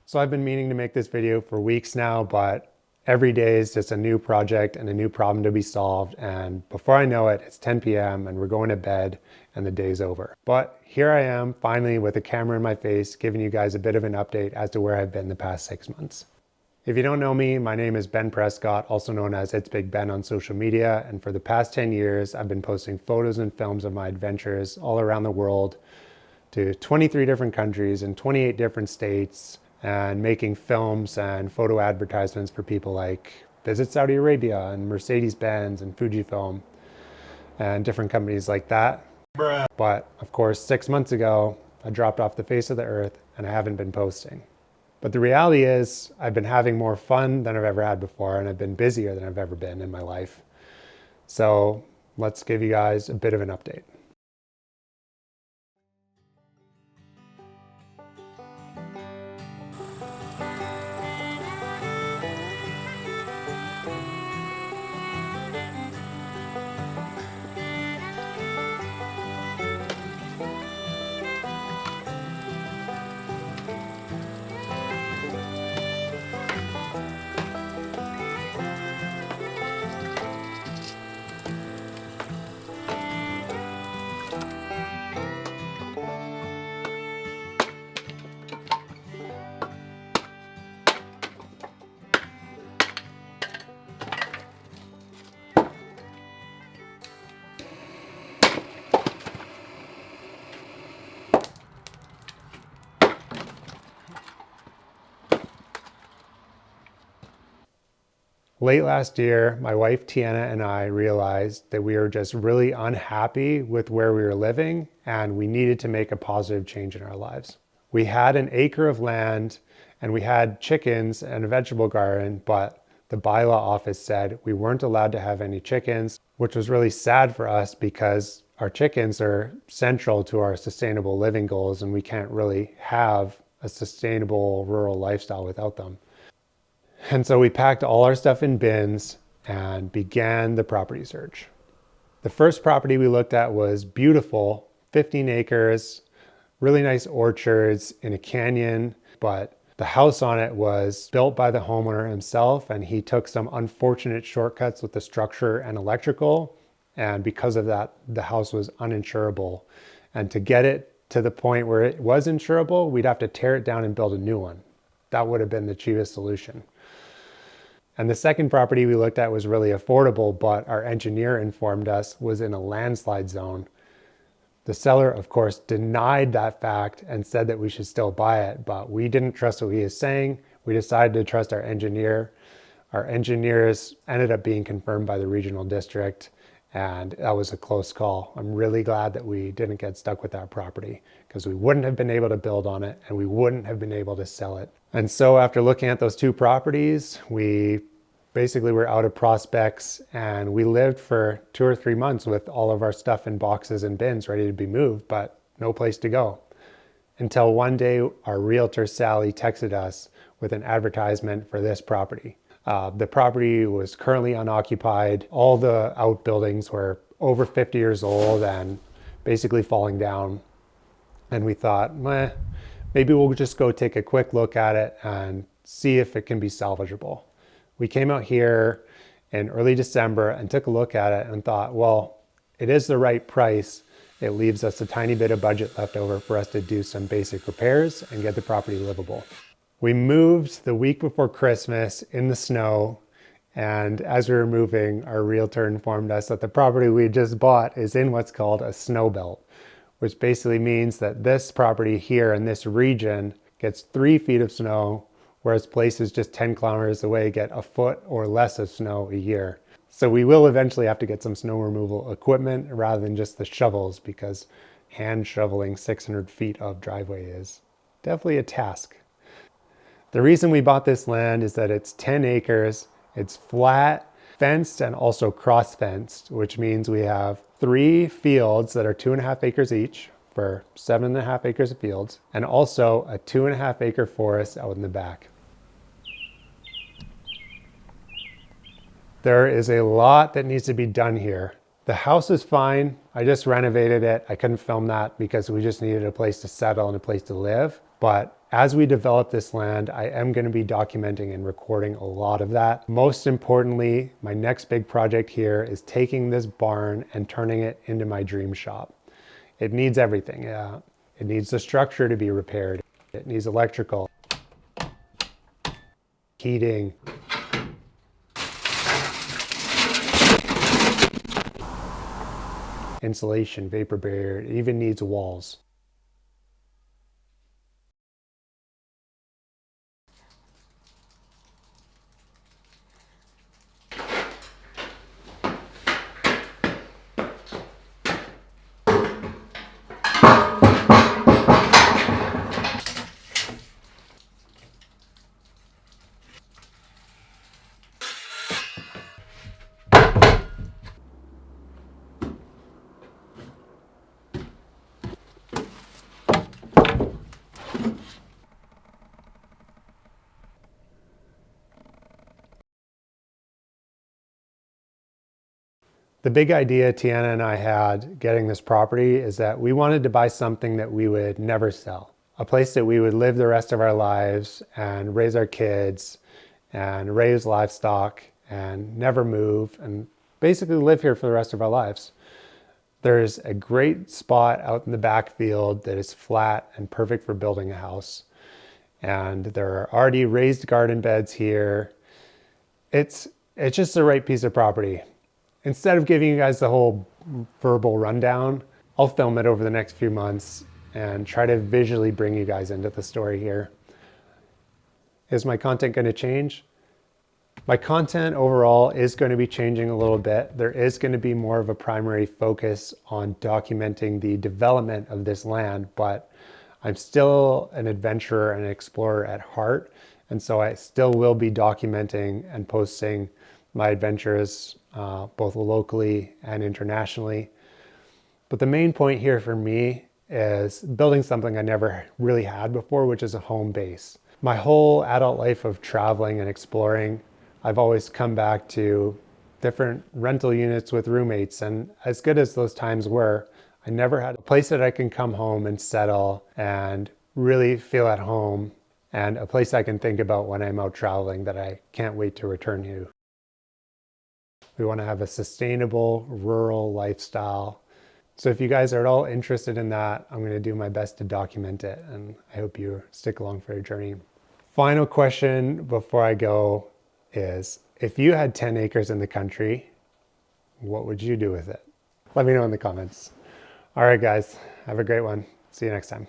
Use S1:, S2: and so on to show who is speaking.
S1: So I've been meaning to make this video for weeks now, but every day is just a new project and a new problem to be solved. And before I know it, it's 10 p.m. and we're going to bed and the day's over. But here I am finally with a camera in my face, giving you guys a bit of an update as to where I've been the past 6 months. If you don't know me, my name is Ben Prescott, also known as It's Big Ben on social media. And for the past 10 years, I've been posting photos and films of my adventures all around the world to 23 different countries and 28 different states, and making films and photo advertisements for people like Visit Saudi Arabia and Mercedes-Benz and Fujifilm and different companies like that. Bruh. But of course, 6 months ago, I dropped off the face of the earth and I haven't been posting. But the reality is I've been having more fun than I've ever had before, and I've been busier than I've ever been in my life. So let's give you guys a bit of an update. Late last year, my wife Tiana and I realized that we were just really unhappy with where we were living and we needed to make a positive change in our lives. We had an acre of land and we had chickens and a vegetable garden, but the bylaw office said we weren't allowed to have any chickens, which was really sad for us because our chickens are central to our sustainable living goals and we can't really have a sustainable rural lifestyle without them. And so we packed all our stuff in bins and began the property search. The first property we looked at was beautiful, 15 acres, really nice orchards in a canyon, but the house on it was built by the homeowner himself, and he took some unfortunate shortcuts with the structure and electrical, and because of that, the house was uninsurable. And to get it to the point where it was insurable, we'd have to tear it down and build a new one. That would have been the cheapest solution. And the second property we looked at was really affordable, but our engineer informed us was in a landslide zone. The seller, of course, denied that fact and said that we should still buy it, but we didn't trust what he was saying. We decided to trust our engineer. Our engineers ended up being confirmed by the regional district, and that was a close call. I'm really glad that we didn't get stuck with that property because we wouldn't have been able to build on it and we wouldn't have been able to sell it. And so after looking at those two properties, we basically were out of prospects and we lived for 2 or 3 months with all of our stuff in boxes and bins ready to be moved, but no place to go. Until one day our realtor Sally texted us with an advertisement for this property. The property was currently unoccupied. All the outbuildings were over 50 years old and basically falling down. And we thought, maybe we'll just go take a quick look at it and see if it can be salvageable. We came out here in early December and took a look at it and thought, well, it is the right price. It leaves us a tiny bit of budget left over for us to do some basic repairs and get the property livable. We moved the week before Christmas in the snow, and as we were moving, our realtor informed us that the property we just bought is in what's called a snow belt, which basically means that this property here in this region gets 3 feet of snow, whereas places just 10 kilometers away get a foot or less of snow a year. So we will eventually have to get some snow removal equipment rather than just the shovels, because hand shoveling 600 feet of driveway is definitely a task. The reason we bought this land is that it's 10 acres, it's flat, fenced, and also cross-fenced, which means we have 3 fields that are 2.5 acres each for 7.5 acres of fields, and also a 2.5 acre forest out in the back. There is a lot that needs to be done here. The house is fine. I just renovated it. I couldn't film that because we just needed a place to settle and a place to live. But As we develop this land, I am going to be documenting and recording a lot of that. Most importantly, my next big project here is taking this barn and turning it into my dream shop. It needs everything. It needs the structure to be repaired. It needs electrical, heating, insulation, vapor barrier. It even needs walls. The big idea Tiana and I had getting this property is that we wanted to buy something that we would never sell. A place that we would live the rest of our lives and raise our kids and raise livestock and never move and basically live here for the rest of our lives. There's a great spot out in the backfield that is flat and perfect for building a house. And there are already raised garden beds here. It's just the right piece of property. Instead of giving you guys the whole verbal rundown, I'll film it over the next few months and try to visually bring you guys into the story here. Is my content going to change? My content overall is going to be changing a little bit. There is going to be more of a primary focus on documenting the development of this land, but I'm still an adventurer and an explorer at heart. And so I still will be documenting and posting my adventures both locally and internationally. But the main point here for me is building something I never really had before, which is a home base. My whole adult life of traveling and exploring, I've always come back to different rental units with roommates. And as good as those times were, I never had a place that I can come home and settle and really feel at home, and a place I can think about when I'm out traveling that I can't wait to return to. We want to have a sustainable rural lifestyle. So if you guys are at all interested in that, I'm going to do my best to document it, and I hope you stick along for your journey. Final question before I go is, if you had 10 acres in the country, what would you do with it? Let me know in the comments. All right, guys, have a great one. See you next time.